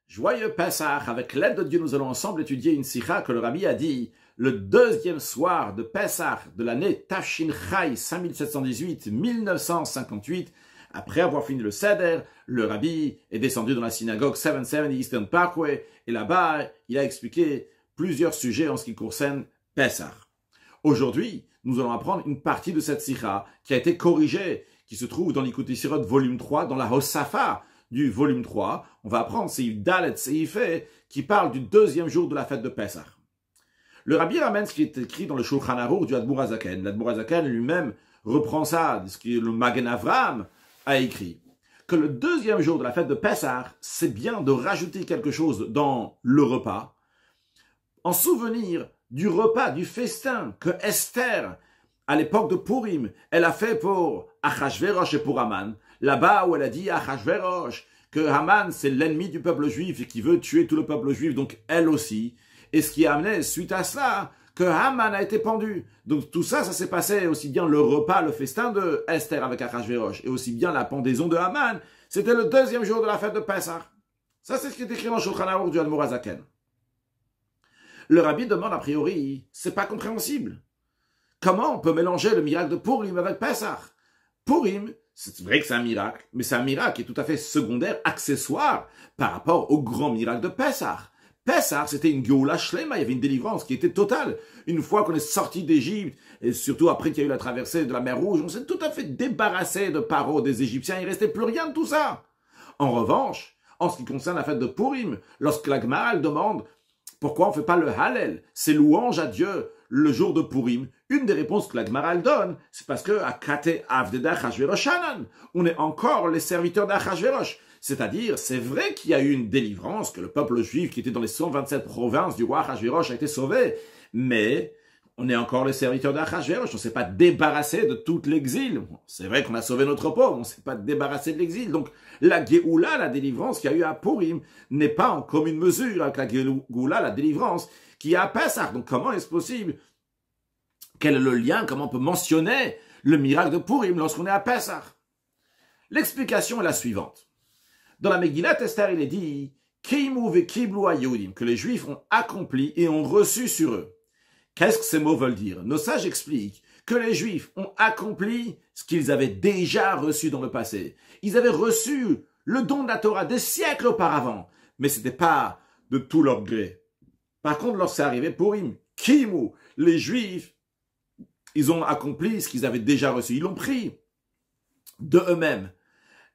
Joyeux Pessah, avec l'aide de Dieu, nous allons ensemble étudier une sikha que le Rabbi a dit le deuxième soir de Pessah de l'année Tafshin Chai 5718-1958. Après avoir fini le Seder, le Rabbi est descendu dans la synagogue 770 Eastern Parkway et là-bas, il a expliqué plusieurs sujets en ce qui concerne Pessah. Aujourd'hui, nous allons apprendre une partie de cette sikha qui a été corrigée, qui se trouve dans l'Ikutei Sirot volume 3, dans la Hosafa du volume 3. On va apprendre Seif Dalet Seif qui parle du deuxième jour de la fête de Pessah. Le Rabbi ramène ce qui est écrit dans le Shulchan Aruch du Admour HaZaken. L'Admour HaZaken lui-même reprend ça, ce que le Magen Avraham a écrit. Que le deuxième jour de la fête de Pessah, c'est bien de rajouter quelque chose dans le repas, en souvenir du repas, du festin que Esther, à l'époque de Purim, elle a fait pour Achashverosh et pour Haman, là-bas où elle a dit à Achashverosh que Haman c'est l'ennemi du peuple juif et qui veut tuer tout le peuple juif, donc elle aussi. Et ce qui a amené, suite à cela, que Haman a été pendu. Donc tout ça, ça s'est passé aussi bien le repas, le festin de Esther avec Achashverosh, et aussi bien la pendaison de Haman, c'était le deuxième jour de la fête de Pessah. Ça, c'est ce qui est écrit dans le Shulchan Aruch du Admour HaZaken. Le Rabbi demande a priori, c'est pas compréhensible. Comment on peut mélanger le miracle de Purim avec Pessah? Purim, c'est vrai que c'est un miracle, mais c'est un miracle qui est tout à fait secondaire, accessoire, par rapport au grand miracle de Pessah. Pessah, c'était une Geoula Shlema, il y avait une délivrance qui était totale. Une fois qu'on est sorti d'Égypte, et surtout après qu'il y a eu la traversée de la mer Rouge, on s'est tout à fait débarrassé de Paro, des Égyptiens, il ne restait plus rien de tout ça. En revanche, en ce qui concerne la fête de Purim, lorsque la Gemara demande pourquoi on ne fait pas le Hallel, c'est louange à Dieu le jour de Purim, une des réponses que la Gemara donne, c'est parce que à Kate Avdeda Achashveroshanan, on est encore les serviteurs d'Achashverosh. C'est-à-dire, c'est vrai qu'il y a eu une délivrance, que le peuple juif qui était dans les 127 provinces du roi Achashverosh a été sauvé, mais on est encore les serviteurs d'Achashverosh, on ne s'est pas débarrassé de tout l'exil. C'est vrai qu'on a sauvé notre pauvre, on ne s'est pas débarrassé de l'exil. Donc, la Géoula, la délivrance qu'il y a eu à Purim, n'est pas en commune mesure avec la Géoula, la délivrance qu'il y a à Pessah. Donc, comment est-ce possible? Quel est le lien? Comment on peut mentionner le miracle de Purim lorsqu'on est à Pessah? L'explication est la suivante. Dans la Megillat Esther, il est dit Keimu vekiblu haYehudim, que les Juifs ont accompli et ont reçu sur eux. Qu'est-ce que ces mots veulent dire? Nos sages expliquent que les Juifs ont accompli ce qu'ils avaient déjà reçu dans le passé. Ils avaient reçu le don de la Torah des siècles auparavant, mais ce n'était pas de tout leur gré. Par contre, lorsque c'est arrivé Purim, Keimu, les Juifs, ils ont accompli ce qu'ils avaient déjà reçu. Ils l'ont pris de eux-mêmes.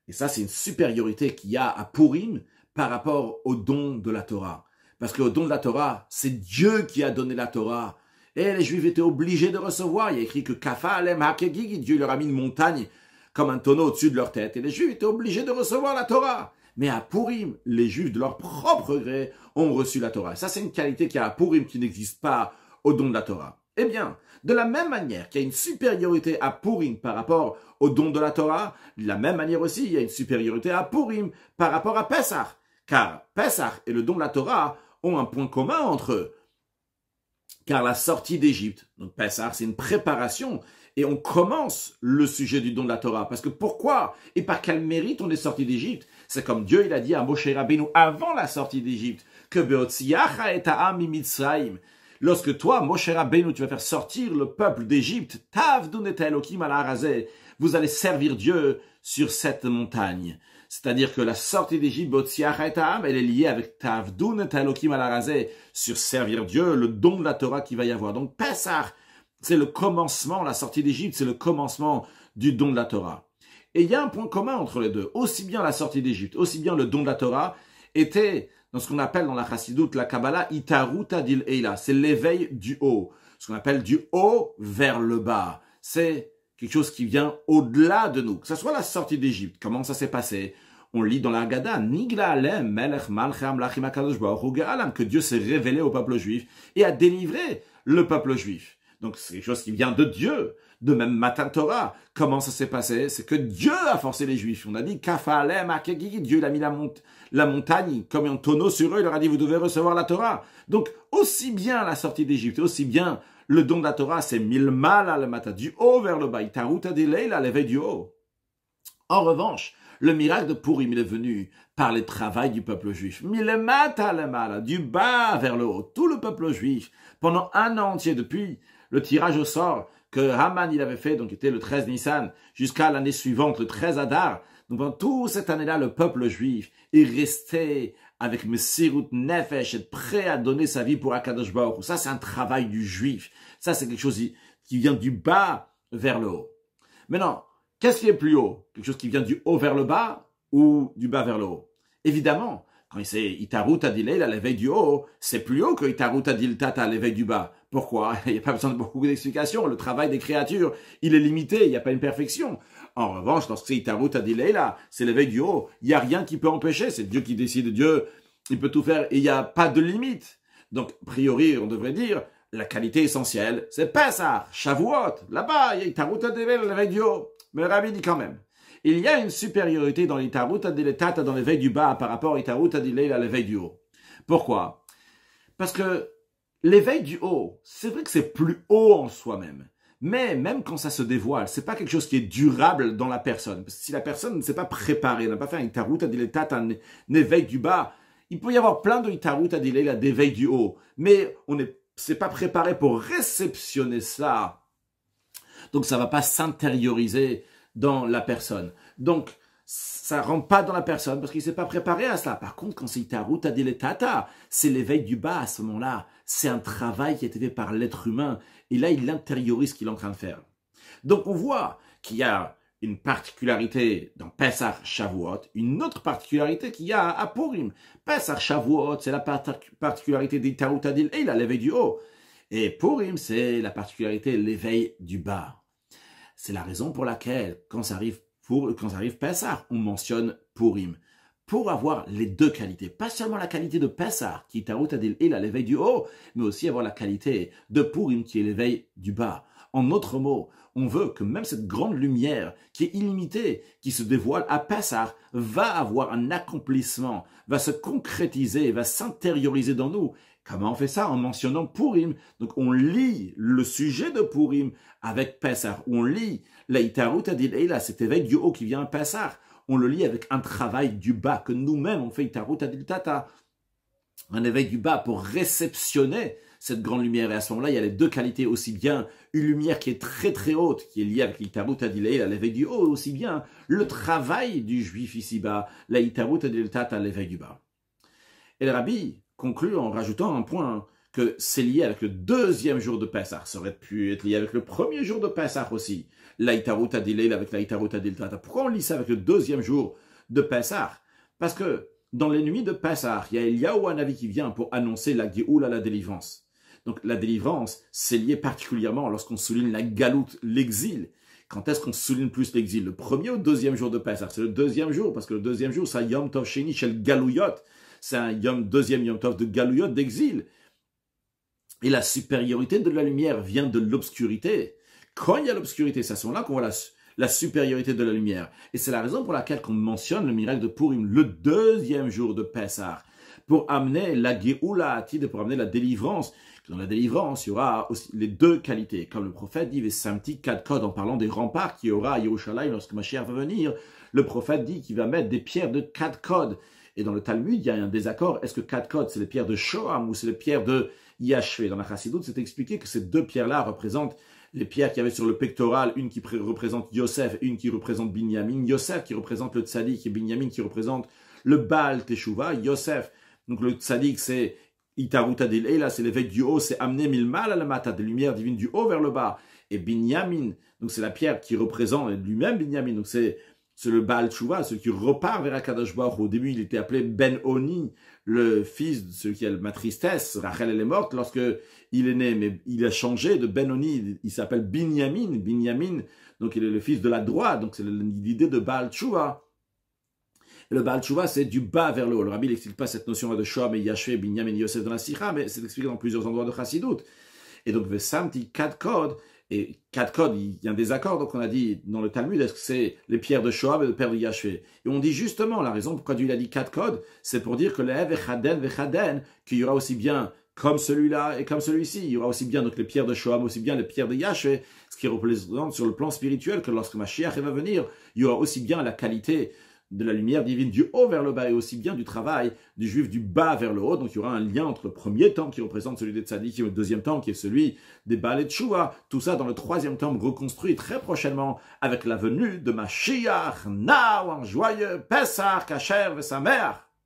Et ça, c'est une supériorité qu'il y a à Purim par rapport au don de la Torah. Parce qu'au don de la Torah, c'est Dieu qui a donné la Torah. Et les Juifs étaient obligés de recevoir. Il y a écrit que Kafa alem hakegigi, Dieu leur a mis une montagne comme un tonneau au-dessus de leur tête. Et les Juifs étaient obligés de recevoir la Torah. Mais à Purim, les Juifs de leur propre gré ont reçu la Torah. Ça, c'est une qualité qu'il y a à Purim qui n'existe pas au don de la Torah. Eh bien, de la même manière qu'il y a une supériorité à Purim par rapport au don de la Torah, de la même manière aussi, il y a une supériorité à Purim par rapport à Pessah. Car Pessah et le don de la Torah ont un point commun entre eux. Car la sortie d'Égypte, donc Pessah, c'est une préparation et on commence le sujet du don de la Torah. Parce que pourquoi et par quel mérite on est sorti d'Égypte? C'est comme Dieu, il a dit à Moshe Rabbeinu avant la sortie d'Égypte que Beotziacha et Ta'am Mitzrayim. Lorsque toi, Moshe Rabbeinu, tu vas faire sortir le peuple d'Égypte, Tavdun et Elokim al Harazeh, vous allez servir Dieu sur cette montagne. C'est-à-dire que la sortie d'Égypte, elle est liée avec Tavdun et Elokim al Harazeh, sur servir Dieu, le don de la Torah qu'il va y avoir. Donc Pessah, c'est le commencement, la sortie d'Égypte, c'est le commencement du don de la Torah. Et il y a un point commun entre les deux. Aussi bien la sortie d'Égypte, aussi bien le don de la Torah, était dans ce qu'on appelle dans la Chassidoute, la Kabbalah, Itaruta dil Eila. C'est l'éveil du haut. Ce qu'on appelle du haut vers le bas. C'est quelque chose qui vient au-delà de nous. Que ce soit la sortie d'Égypte. Comment ça s'est passé? On lit dans la Haggadah, Nigla alem melech malchei amlachim hakadosh baruch hu ge'alam, que Dieu s'est révélé au peuple juif et a délivré le peuple juif. Donc c'est quelque chose qui vient de Dieu. De même Matan Torah. Comment ça s'est passé? C'est que Dieu a forcé les Juifs. On a dit Kafa alem hakegigi, Dieu il a mis la montagne comme un tonneau sur eux. Il leur a dit vous devez recevoir la Torah. Donc aussi bien la sortie d'Égypte, aussi bien le don de la Torah, c'est milmal al mata, du haut vers le bas. Itaruta dileila, l'éveil du haut. En revanche, Le miracle de Purim, il est venu par le travail du peuple juif. Milemata lemala, du bas vers le haut. Tout le peuple juif, pendant un an entier, depuis le tirage au sort que Haman il avait fait, donc était le 13 Nissan, jusqu'à l'année suivante, le 13 Adar. Donc pendant toute cette année-là, le peuple juif est resté avec Messirut Nefesh, être prêt à donner sa vie pour Akadosh Baruch Hu. Ça, c'est un travail du juif. Ça, c'est quelque chose qui vient du bas vers le haut. Maintenant, qu'est-ce qui est plus haut? Quelque chose qui vient du haut vers le bas ou du bas vers le haut? Évidemment, quand c'est Itarut Adilel à l'éveil du haut, c'est plus haut que Itarut Adil Tata à l'éveil du bas. Pourquoi? Il n'y a pas besoin de beaucoup d'explications. Le travail des créatures, il est limité, il n'y a pas une perfection. En revanche, lorsque c'est Itarut Adilel, c'est l'éveil du haut, il n'y a rien qui peut empêcher. C'est Dieu qui décide. Dieu, il peut tout faire et il n'y a pas de limite. Donc, a priori, on devrait dire, la qualité essentielle, c'est Pessah, Shavuot. Là-bas, il y a Itarut Adilel à l'éveil du haut. Mais le Rabbi dit quand même, il y a une supériorité dans l'Itarut Adilel Tata dans l'éveil du bas par rapport à Itarut Adilel à l'éveil du haut. Pourquoi? Parce que l'éveil du haut, c'est vrai que c'est plus haut en soi-même. Mais même quand ça se dévoile, c'est pas quelque chose qui est durable dans la personne. Parce que si la personne ne s'est pas préparée, n'a pas fait un Itarut Adilel Tata, un éveil du bas, il peut y avoir plein de Itarut Adilel d'éveil du haut. Mais on c'est pas préparé pour réceptionner ça. Donc ça va pas s'intérioriser dans la personne. Donc ça rentre pas dans la personne parce qu'il s'est pas préparé à cela. Par contre, quand c'est Itarut Adilel Tata, c'est l'éveil du bas à ce moment-là. C'est un travail qui a été fait par l'être humain. Et là, il intériorise ce qu'il est en train de faire. Donc on voit qu'il y a une particularité dans Pessah Shavuot, une autre particularité qu'il y a à Purim. Pessah Shavuot, c'est la particularité d'Itarut Adilel à l'éveil du haut. Et Purim, c'est la particularité de l'éveil du bas. C'est la raison pour laquelle, quand ça arrive Pessah, on mentionne Purim. Pour avoir les deux qualités. Pas seulement la qualité de Pessah, qui est Itarut Adilel à l'éveil du haut, mais aussi avoir la qualité de Purim, qui est l'éveil du bas. En d'autres mots, on veut que même cette grande lumière, qui est illimitée, qui se dévoile à Pessah, va avoir un accomplissement, va se concrétiser, va s'intérioriser dans nous. Comment on fait ça? En mentionnant Purim. Donc on lit le sujet de Purim avec Pessah. On lit la Itarut Adilel, cet éveil du haut qui vient à Pessah. On le lit avec un travail du bas, que nous-mêmes on fait Itarut Adilel Tata. Un éveil du bas pour réceptionner cette grande lumière. Et à ce moment-là, il y a les deux qualités, aussi bien une lumière qui est très très haute, qui est liée avec l'Itarut Adilel à l'éveil du haut, aussi bien le travail du juif ici-bas, la Itarut Adilel Tata à l'éveil du bas. Et le Rabbi conclut en rajoutant un point que c'est lié avec le deuxième jour de Pessah. Ça aurait pu être lié avec le premier jour de Pessah aussi. La Itarut Adilel avec la Itarut Adilel Tata. Pourquoi on lit ça avec le deuxième jour de Pessah? Parce que dans les nuits de Pessah, il y a Eliyahu Hanavi qui vient pour annoncer la Géoula, la délivrance. Donc la délivrance, c'est lié particulièrement lorsqu'on souligne la galoute, l'exil. Quand est-ce qu'on souligne plus l'exil? Le premier ou le deuxième jour de Pessah? C'est le deuxième jour, parce que le deuxième jour, c'est Yom Tov Sheni Shel Galouyot. C'est un deuxième Yom Tov de Galouyot, d'exil. Et la supériorité de la lumière vient de l'obscurité. Quand il y a l'obscurité, c'est à ce moment-là qu'on voit la supériorité de la lumière. Et c'est la raison pour laquelle on mentionne le miracle de Purim, le deuxième jour de Pessah, pour amener la Géoula Atid, pour amener la délivrance. Dans la délivrance, il y aura aussi les deux qualités. Comme le prophète dit, Vesamti Kadkod, en parlant des remparts qu'il y aura à Yerushalayim lorsque Mashiach va venir, le prophète dit qu'il va mettre des pierres de Kadkod. Et dans le Talmud, il y a un désaccord. Est-ce que Kadkod, c'est les pierres de Shoham ou c'est les pierres de Yashvé? Dans la Chassidoute, c'est expliqué que ces deux pierres-là représentent les pierres qu'il y avait sur le pectoral, une qui représente Yosef, une qui représente Binyamin. Yosef qui représente le Tzadik et Binyamin qui représente le Baal Teshuvah. Yosef, donc le Tzadik, c'est Itarut Adilel, là c'est l'éveil du haut, c'est amener milmal à la mata, des lumières divines du haut vers le bas. Et Binyamin, donc c'est la pierre qui représente lui-même Binyamin, donc c'est le Baal Teshuvah, celui qui repart vers Akadosh Baruch Hu. Au début, il était appelé Ben Oni, le fils de celui qui a ma tristesse. Rachel, elle est morte lorsque il est né, mais il a changé de Ben Oni, il s'appelle Binyamin. Binyamin, donc il est le fils de la droite, donc c'est l'idée de Baal Teshuvah. Et le Baal Teshuvah, c'est du bas vers le haut. Le Rabbi n'explique pas cette notion de Shoam et Yashvé, Binyamin, Yosef dans la Sikha, mais c'est expliqué dans plusieurs endroits de Chassidoute. Et donc, Vesamti Kadkod, et Kadkod, il y a un désaccord, donc on a dit dans le Talmud, est-ce que c'est les pierres de Shoam et le père de Yashvé? Et on dit justement, la raison pourquoi Dieu a dit Kadkod, c'est pour dire que les Vechaden, qu'il y aura aussi bien comme celui-là et comme celui-ci, il y aura aussi bien donc les pierres de Shoam, aussi bien les pierres de Yashvé, ce qui représente sur le plan spirituel que lorsque Mashiach va venir, il y aura aussi bien la qualité de la lumière divine du haut vers le bas et aussi bien du travail du juif du bas vers le haut. Donc il y aura un lien entre le premier temple qui représente celui des tzaddik et le deuxième temple qui est celui des Baalei Teshuvah. Tout ça dans le troisième temple reconstruit très prochainement avec la venue de Mashiach. Now, un joyeux Pesach, Kasher, Vesameach.